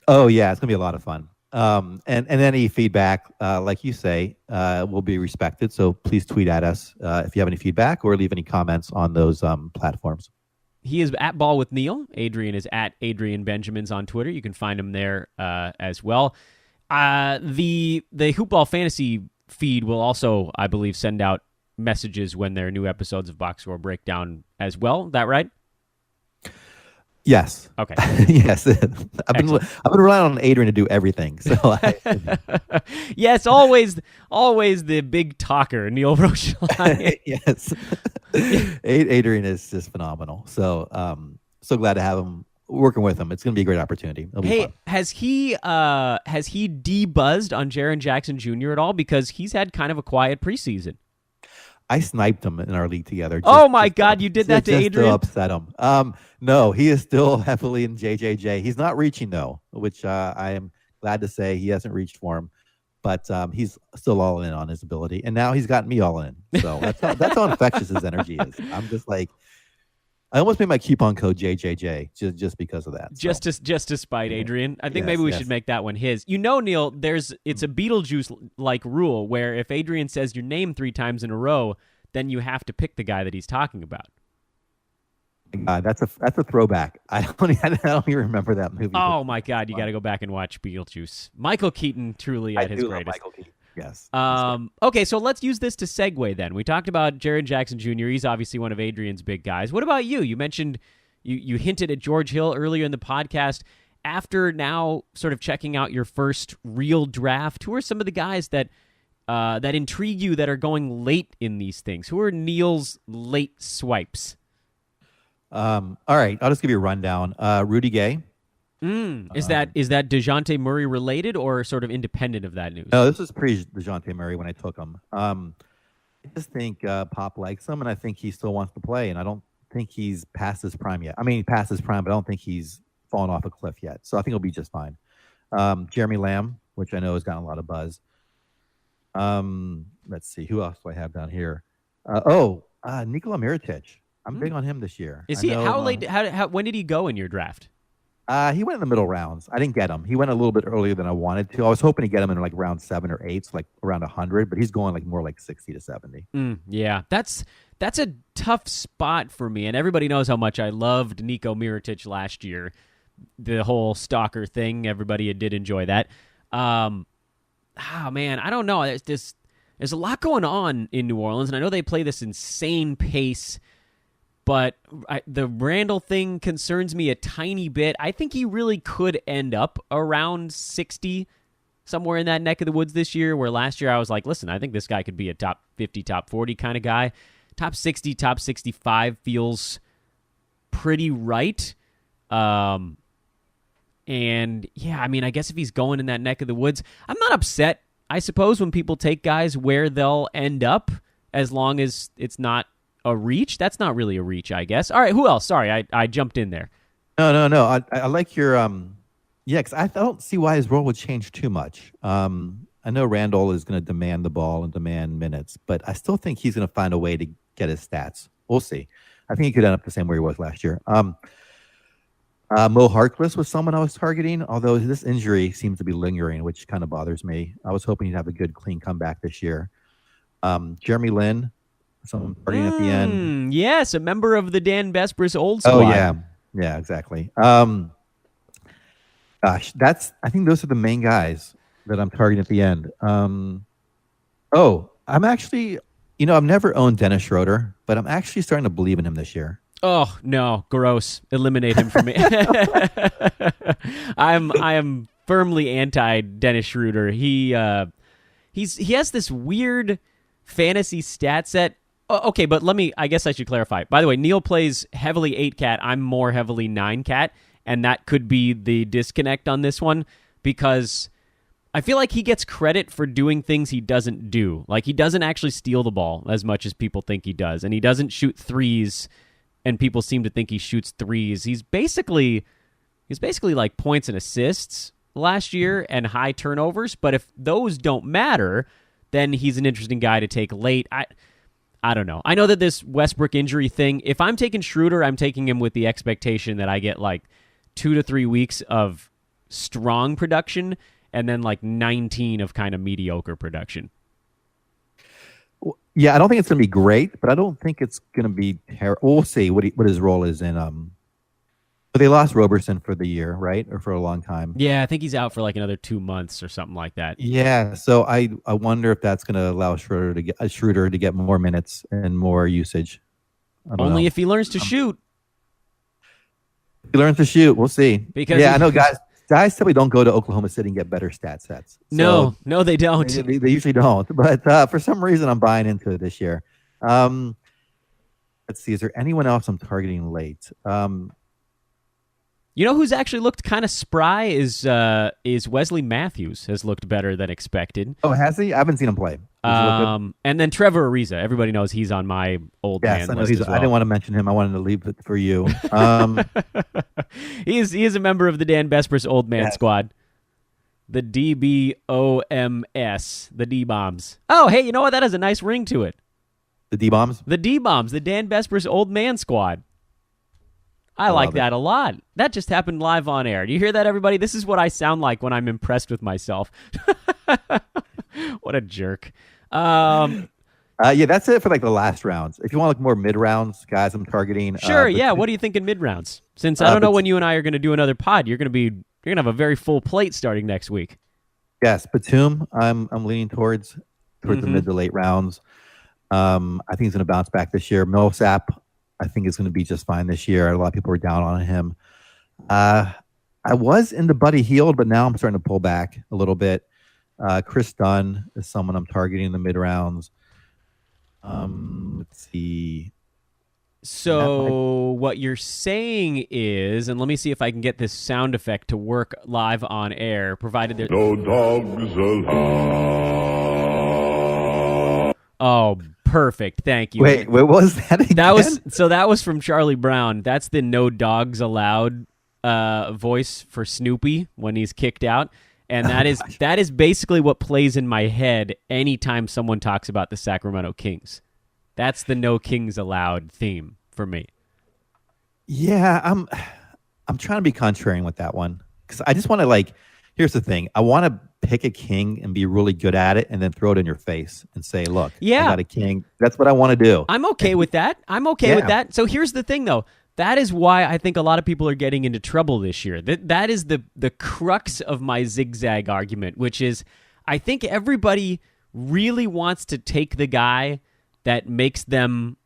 Oh, yeah, it's going to be a lot of fun. And any feedback, like you say, will be respected. So please tweet at us if you have any feedback or leave any comments on those platforms. He is at Ball with Neil. Adrian is at Adrian Benjamins on Twitter. You can find him there as well. The Hoopball Fantasy feed will also, I believe, send out messages when there are new episodes of Box Score Breakdown as well. Is that right? Yes. Okay. Yes. I've been relying on Adrian to do everything. So yes, always the big talker, Neil Rochlani. Yes. Adrian is just phenomenal. So so glad to have him, working with him. It's going to be a great opportunity. It'll be fun. Has he de-buzzed on Jaren Jackson Jr. at all? Because he's had kind of a quiet preseason. I sniped him in our league together. Oh my God, you did that to Adrian? To upset him. No, he is still heavily in JJJ. He's not reaching though, which I am glad to say he hasn't reached for him. But he's still all in on his ability, and now he's gotten me all in. So that's how infectious his energy is. I'm just like, I almost made my coupon code JJJ just because of that. So. Just to spite Adrian. I think maybe we should make that one his. You know, Neil, it's a Beetlejuice-like rule where if Adrian says your name 3 times in a row, then you have to pick the guy that he's talking about. That's a throwback. I don't even remember that movie. Oh my God, you got to go back and watch Beetlejuice. Michael Keaton truly at his greatest. Michael Keaton. Yes. Okay, so let's use this to segue then. We talked about Jaren Jackson Jr. He's obviously one of Adrian's big guys. What about you? You mentioned, you hinted at George Hill earlier in the podcast. After now sort of checking out your first real draft, who are some of the guys that intrigue you that are going late in these things? Who are Neil's late swipes? All right, I'll just give you a rundown. Rudy Gay. Is that DeJounte Murray related or sort of independent of that news? No, this is pre-DeJounte Murray when I took him. I just think Pop likes him, and I think he still wants to play, and I don't think he's past his prime yet. I mean, past his prime, but I don't think he's fallen off a cliff yet. So I think he'll be just fine. Jeremy Lamb, which I know has gotten a lot of buzz. Let's see. Who else do I have down here? Nikola Mirotic. I'm big on him this year. Is he? How late? When did he go in your draft? He went in the middle rounds. I didn't get him. He went a little bit earlier than I wanted to. I was hoping to get him in like round 7 or 8, so like around 100, but he's going like more like 60 to 70. Yeah, that's a tough spot for me, and everybody knows how much I loved Niko Mirotic last year. The whole stalker thing, everybody did enjoy that. Man, I don't know. There's a lot going on in New Orleans, and I know they play this insane pace. But the Randall thing concerns me a tiny bit. I think he really could end up around 60, somewhere in that neck of the woods this year, where last year I was like, listen, I think this guy could be a top 50, top 40 kind of guy. Top 60, top 65 feels pretty right. And, yeah, I mean, I guess if he's going in that neck of the woods, I'm not upset, I suppose, when people take guys where they'll end up, as long as it's not a reach. That's not really a reach, I guess. All right, who else? Sorry, I jumped in there. No. I like your because I don't see why his role would change too much. I know Randall is going to demand the ball and demand minutes, but I still think he's going to find a way to get his stats. We'll see. I think he could end up the same where he was last year. Mo Harkless was someone I was targeting, although this injury seems to be lingering, which kind of bothers me. I was hoping he'd have a good, clean comeback this year. Jeremy Lin, someone starting at the end. Yes, a member of the Dan Besbris old squad. Oh, yeah, exactly. I think those are the main guys that I'm targeting at the end. I'm actually, I've never owned Dennis Schroeder, but I'm actually starting to believe in him this year. Oh, no, gross. Eliminate him from me. I am firmly anti Dennis Schroeder. He has this weird fantasy stat set. Okay, but I guess I should clarify. By the way, Neil plays heavily 8-cat. I'm more heavily 9-cat, and that could be the disconnect on this one, because I feel like he gets credit for doing things he doesn't do. Like, he doesn't actually steal the ball as much as people think he does, and he doesn't shoot threes, and people seem to think he shoots threes. He's basically like points and assists last year and high turnovers, but if those don't matter, then he's an interesting guy to take late. I don't know. I know that this Westbrook injury thing, if I'm taking Schroeder, I'm taking him with the expectation that I get like 2 to 3 weeks of strong production and then like 19 of kind of mediocre production. Yeah, I don't think it's going to be great, but I don't think it's going to be terrible. We'll see what his role is in. But they lost Roberson for the year, right? Or for a long time. Yeah, I think he's out for like another 2 months or something like that. Yeah, so I wonder if that's going to allow Schroeder to get more minutes and more usage. Only if he learns to shoot. He learns to shoot. We'll see. Because I know guys typically don't go to Oklahoma City and get better stat sets. So no, they don't. They usually don't. But for some reason, I'm buying into it this year. Let's see. Is there anyone else I'm targeting late? You know who's actually looked kind of spry is Wesley Matthews has looked better than expected. Oh, has he? I haven't seen him play. And then Trevor Ariza. Everybody knows he's on my old man list as well. I didn't want to mention him. I wanted to leave it for you. He is a member of the Dan Besbris old man squad. The DBOMS. The D-Bombs. Oh, hey, you know what? That has a nice ring to it. The D-Bombs? The D-Bombs. The Dan Besbris old man squad. I like that a lot. That just happened live on air. Do you hear that, everybody? This is what I sound like when I'm impressed with myself. What a jerk. That's it for like the last rounds. If you want like more mid rounds, guys, I'm targeting. Sure, what do you think in mid rounds? Since I don't know when you and I are going to do another pod, you're going to have a very full plate starting next week. Yes, Batum, I'm leaning towards the mid to late rounds. I think he's going to bounce back this year. Millsap, I think is going to be just fine this year. A lot of people were down on him. I was into Buddy Hield, but now I'm starting to pull back a little bit. Chris Dunn is someone I'm targeting in the mid rounds. Let's see. So what you're saying is, and let me see if I can get this sound effect to work live on air, provided there's... No dogs allowed. Oh, perfect. Thank you. Wait, what was that again? That was from Charlie Brown. That's the no dogs allowed voice for Snoopy when he's kicked out. And that is basically what plays in my head anytime someone talks about the Sacramento Kings. That's the no kings allowed theme for me. Yeah, I'm trying to be contrarian with that one because I just want to here's the thing. I want to pick a king and be really good at it and then throw it in your face and say, look, I got a king. That's what I want to do. I'm okay with that. With that. So here's the thing, though. That is why I think a lot of people are getting into trouble this year. That is the crux of my zigzag argument, which is I think everybody really wants to take the guy that gives them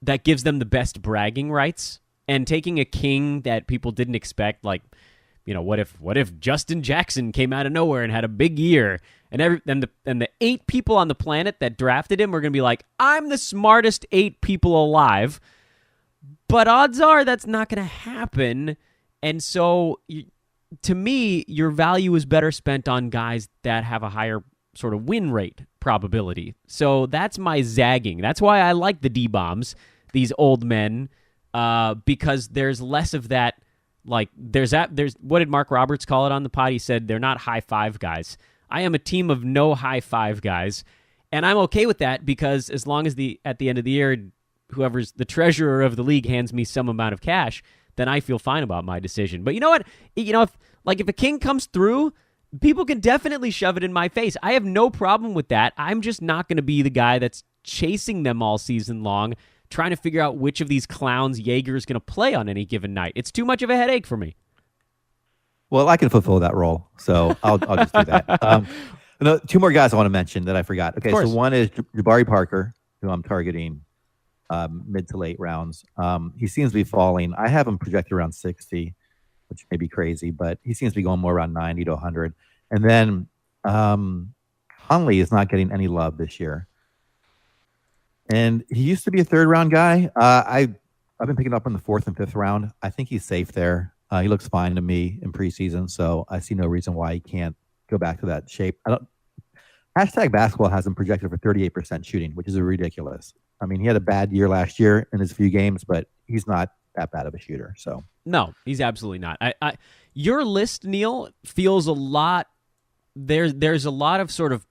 the best bragging rights, and taking a king that people didn't expect, like, what if Justin Jackson came out of nowhere and had a big year, and the 8 people on the planet that drafted him are going to be like, I'm the smartest 8 people alive. But odds are that's not going to happen. And so, to me, your value is better spent on guys that have a higher sort of win rate probability. So that's my zagging. That's why I like the D-bombs, these old men, because there's less of that. Like, there's what did Mark Roberts call it on the pod? He said they're not high five guys. I am a team of no high five guys. And I'm okay with that because as long as at the end of the year, whoever's the treasurer of the league hands me some amount of cash, then I feel fine about my decision. But you know what? If a king comes through, people can definitely shove it in my face. I have no problem with that. I'm just not going to be the guy that's chasing them all season long, trying to figure out which of these clowns Jaeger is going to play on any given night. It's too much of a headache for me. Well, I can fulfill that role, so I'll just do that. 2 more guys I want to mention that I forgot. Okay, so one is Jabari Parker, who I'm targeting mid to late rounds. He seems to be falling. I have him projected around 60, which may be crazy, but he seems to be going more around 90 to 100. And then Conley is not getting any love this year. And he used to be a 3rd round guy. I've been picking up in the 4th and 5th round. I think he's safe there. He looks fine to me in preseason, so I see no reason why he can't go back to that shape. Hashtag basketball has him projected for 38% shooting, which is ridiculous. I mean, he had a bad year last year in his few games, but he's not that bad of a shooter. So no, he's absolutely not. Your list, Neil, feels a lot. There's a lot of sort of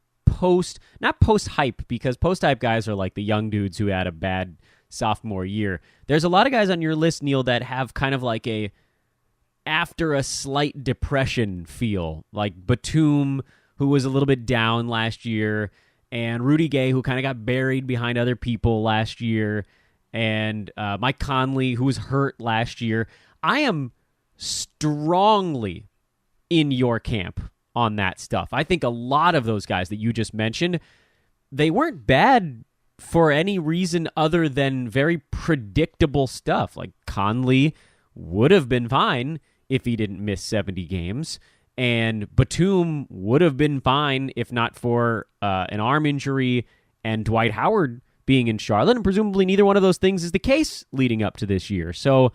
not post hype, because post hype guys are like the young dudes who had a bad sophomore year. There's a lot of guys on your list, Neil, that have kind of like a after a slight depression feel, like Batum, who was a little bit down last year, and Rudy Gay, who kind of got buried behind other people last year, and Mike Conley, who was hurt last year. I am strongly in your camp on that stuff. I think a lot of those guys that you just mentioned, they weren't bad for any reason other than very predictable stuff. Like Conley would have been fine if he didn't miss 70 games. And Batum would have been fine if not for an arm injury and Dwight Howard being in Charlotte. And presumably neither one of those things is the case leading up to this year. So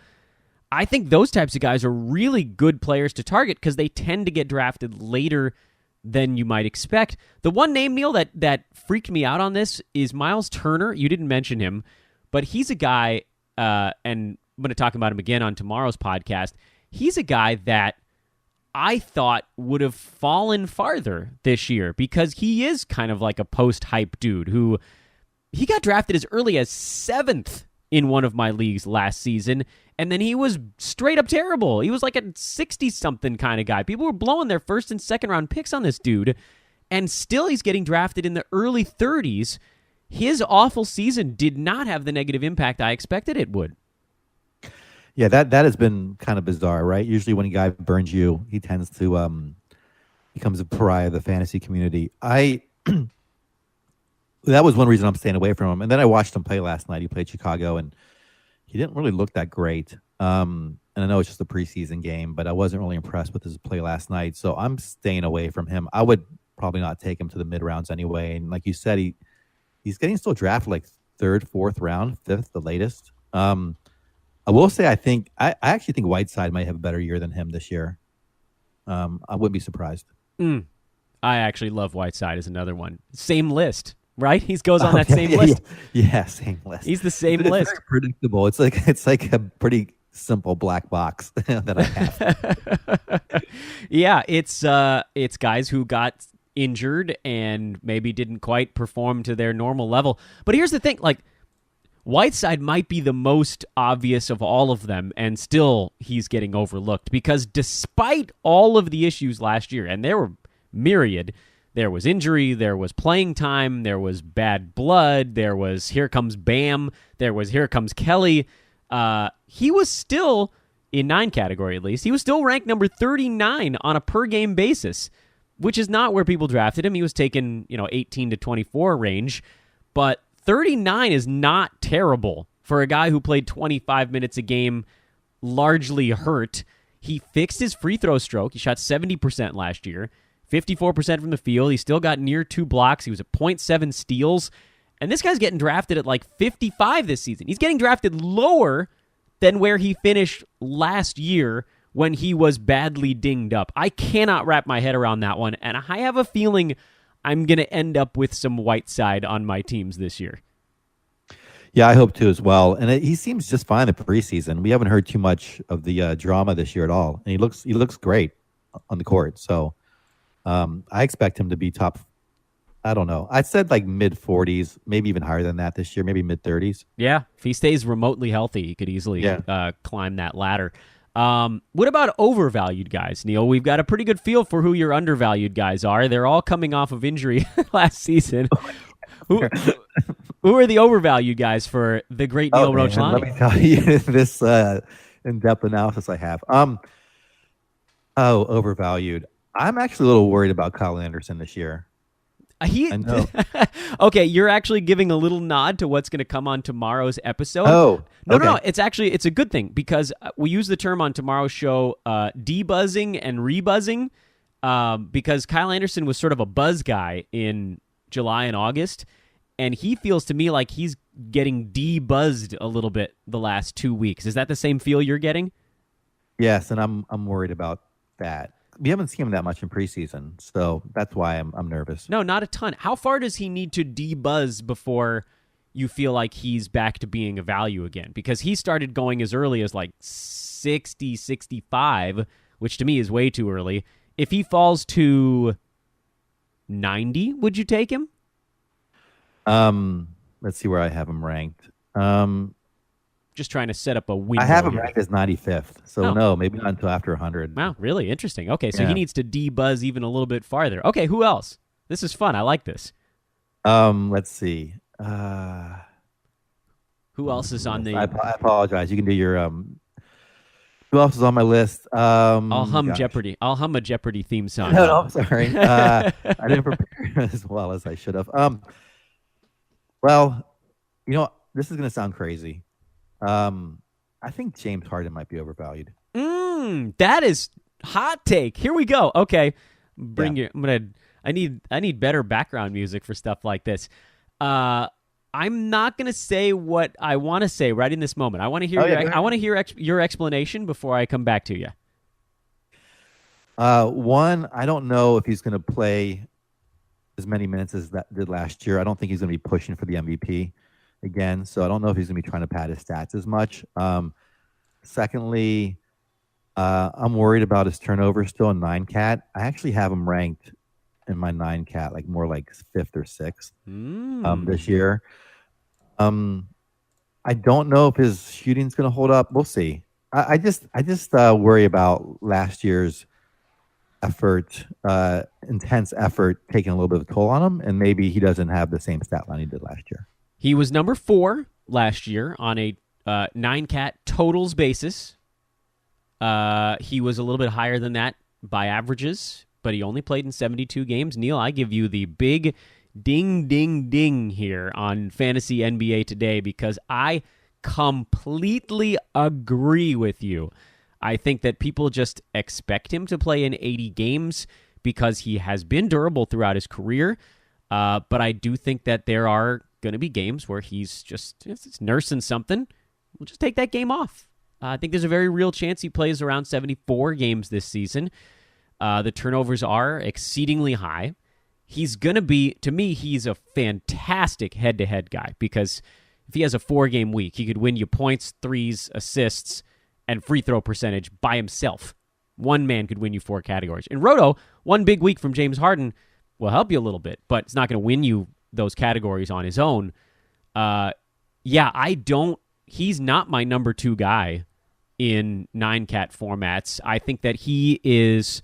I think those types of guys are really good players to target because they tend to get drafted later than you might expect. The one name, Neil, that freaked me out on this is Miles Turner. You didn't mention him, but he's a guy, and I'm going to talk about him again on tomorrow's podcast. He's a guy that I thought would have fallen farther this year because he is kind of like a post-hype dude who he got drafted as early as 7th in one of my leagues last season, and then he was straight up terrible. He was like a 60-something kind of guy. People were blowing their 1st and 2nd round picks on this dude, and still he's getting drafted in the early 30s. His awful season did not have the negative impact I expected it would. Yeah, that has been kind of bizarre, right? Usually when a guy burns you, he tends to becomes a pariah of the fantasy community. That was one reason I'm staying away from him. And then I watched him play last night. He played Chicago, and he didn't really look that great. And I know it's just a preseason game, but I wasn't really impressed with his play last night. So I'm staying away from him. I would probably not take him to the mid-rounds anyway. And like you said, he's getting still drafted like 3rd, 4th round, 5th, the latest. I will say I actually think Whiteside might have a better year than him this year. I wouldn't be surprised. I actually love Whiteside as another one. Same list. right? He goes on that same list. Yeah, same list. He's the same It's list. very predictable. It's like a pretty simple black box that I have. Yeah, it's guys who got injured and maybe didn't quite perform to their normal level. But here's the thing, like, Whiteside might be the most obvious of all of them, and still he's getting overlooked because despite all of the issues last year, and there were myriad, there was injury, there was playing time, there was bad blood, there was here comes Bam, there was here comes Kelly, he was still, in 9 category at least, he was still ranked number 39 on a per-game basis, which is not where people drafted him. He was taken, 18 to 24 range, but 39 is not terrible for a guy who played 25 minutes a game, largely hurt. He fixed his free throw stroke. He shot 70% last year, 54% from the field. He still got near 2 blocks. He was at 0.7 steals. And this guy's getting drafted at like 55 this season. He's getting drafted lower than where he finished last year when he was badly dinged up. I cannot wrap my head around that one, and I have a feeling I'm going to end up with some Whiteside on my teams this year. Yeah, I hope to as well. And he seems just fine in preseason. We haven't heard too much of the drama this year at all, and he looks great on the court. So I expect him to be top. I don't know. I said like mid 40s, maybe even higher than that this year, maybe mid 30s. Yeah, if he stays remotely healthy, he could easily climb that ladder. What about overvalued guys, Neil? We've got a pretty good feel for who your undervalued guys are. They're all coming off of injury last season. Who are the overvalued guys for the great Neil Rochlani? Let me tell you this in-depth analysis I have. Overvalued. I'm actually a little worried about Kyle Anderson this year. I know. Okay, you're actually giving a little nod to what's going to come on tomorrow's episode. Oh, okay. No. It's a good thing because we use the term on tomorrow's show, debuzzing and rebuzzing, because Kyle Anderson was sort of a buzz guy in July and August, and he feels to me like he's getting debuzzed a little bit the last 2 weeks. Is that the same feel you're getting? Yes, and I'm worried about that. We haven't seen him that much in preseason, so that's why I'm nervous. No, not a ton. How far does he need to debuzz before you feel like he's back to being a value again? Because he started going as early as like 60, 65, which to me is way too early. If he falls to 90, would you take him? Let's see where I have him ranked. Just trying to set up a window. I have him here. ranked as 95th, so no, maybe not until after 100. Wow, really interesting. Okay, so he needs to debuzz even a little bit farther. Okay, who else? This is fun. I like this. Let's see. Who else is on the? I apologize. You can do your. Who else is on my list? I'll hum Jeopardy. I'll hum a Jeopardy theme song. No, I'm sorry. I didn't prepare as well as I should have. Well, this is going to sound crazy. I think James Harden might be overvalued. That is hot take. Here we go. Okay, I need better background music for stuff like this. I'm not gonna say what I want to say right in this moment. I want to hear. I want to hear your explanation before I come back to you. One, I don't know if he's going to play as many minutes as that did last year. I don't think he's going to be pushing for the MVP again, so I don't know if he's going to be trying to pad his stats as much. Secondly, I'm worried about his turnover still in 9-cat. I actually have him ranked in my 9-cat, like more like 5th or 6th this year. I don't know if his shooting's going to hold up. We'll see. I just worry about last year's effort, intense effort, taking a little bit of a toll on him, and maybe he doesn't have the same stat line he did last year. He was number 4 last year on a 9-cat totals basis. He was a little bit higher than that by averages, but he only played in 72 games. Neil, I give you the big ding, ding, ding here on Fantasy NBA Today because I completely agree with you. I think that people just expect him to play in 80 games because he has been durable throughout his career, but I do think that there are going to be games where he's just nursing something. We'll just take that game off. I think there's a very real chance he plays around 74 games this season. The turnovers are exceedingly high. he's going to be, to me, he's a fantastic head-to-head guy because if he has a 4-game week, he could win you points, threes, assists, and free throw percentage by himself. One man could win you 4 categories. In Roto, one big week from James Harden will help you a little bit, but it's not going to win you those categories on his own. He's not my number 2 guy in 9-cat formats. I think that he is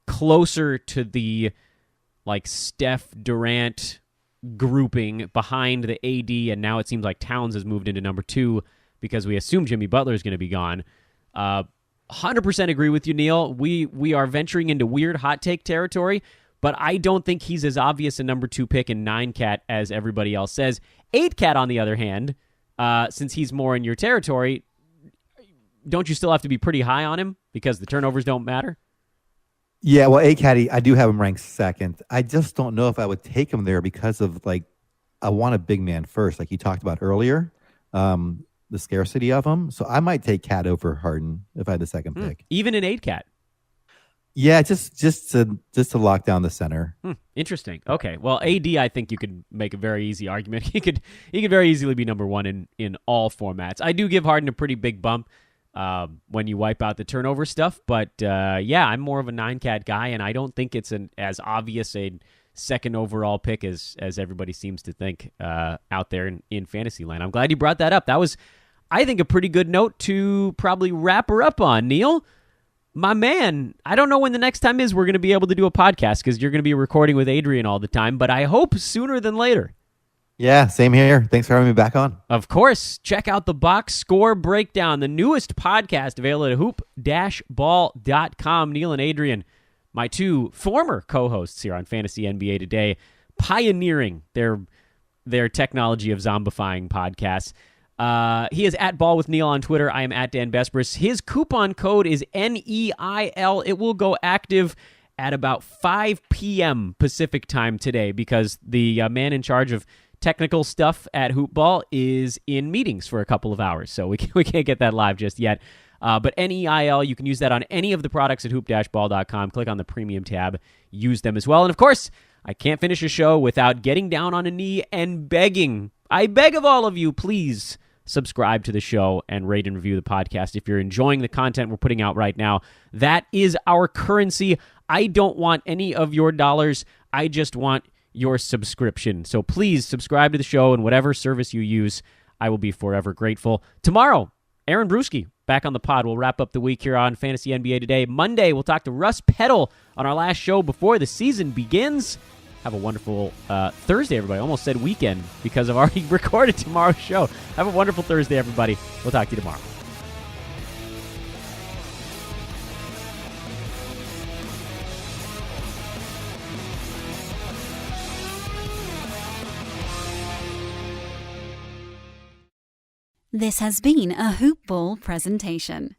closer to the like Steph Durant grouping behind the AD, and now it seems like Towns has moved into number 2 because we assume Jimmy Butler is going to be gone. 100% agree with you, Neil. We are venturing into weird hot take territory, but I don't think he's as obvious a number 2 pick in 9-cat as everybody else says. 8-cat, on the other hand, since he's more in your territory, don't you still have to be pretty high on him because the turnovers don't matter? Yeah, well, 8-cat, I do have him ranked second. I just don't know if I would take him there because of, like, I want a big man first, like you talked about earlier, the scarcity of him. So I might take Cat over Harden if I had the second pick. Even in 8-cat? Yeah, just to lock down the center. Interesting. Okay. Well, AD, I think you could make a very easy argument. He could very easily be number 1 in all formats. I do give Harden a pretty big bump when you wipe out the turnover stuff, but I'm more of a 9-cat guy, and I don't think it's as obvious a second overall pick as everybody seems to think out there in fantasy land. I'm glad you brought that up. That was, I think, a pretty good note to probably wrap her up on. Neil, my man, I don't know when the next time is we're going to be able to do a podcast because you're going to be recording with Adrian all the time, but I hope sooner than later. Yeah, same here. Thanks for having me back on. Of course. Check out the Box Score Breakdown, the newest podcast available at hoop-ball.com. Neil and Adrian, my 2 former co-hosts here on Fantasy NBA Today, pioneering their technology of zombifying podcasts. He is at Ball with Neil on Twitter. I am at Dan Besbris. His coupon code is NEIL. It will go active at about 5 p.m. Pacific time today because the man in charge of technical stuff at Hoop Ball is in meetings for a couple of hours, so we can't get that live just yet. But NEIL, you can use that on any of the products at hoop-ball.com. Click on the premium tab. Use them as well. And, of course, I can't finish a show without getting down on a knee and begging. I beg of all of you, please subscribe to the show and rate and review the podcast if you're enjoying the content we're putting out right now. That is our currency. I don't want any of your dollars. I just want your subscription. So please subscribe to the show in whatever service you use. I will be forever grateful. Tomorrow, Aaron Brewski back on the pod. We'll wrap up the week here on Fantasy NBA Today. Monday, we'll talk to Russ Peddle on our last show before the season begins. Have a wonderful Thursday, everybody. I almost said weekend because I've already recorded tomorrow's show. Have a wonderful Thursday, everybody. We'll talk to you tomorrow. This has been a Hoop Ball presentation.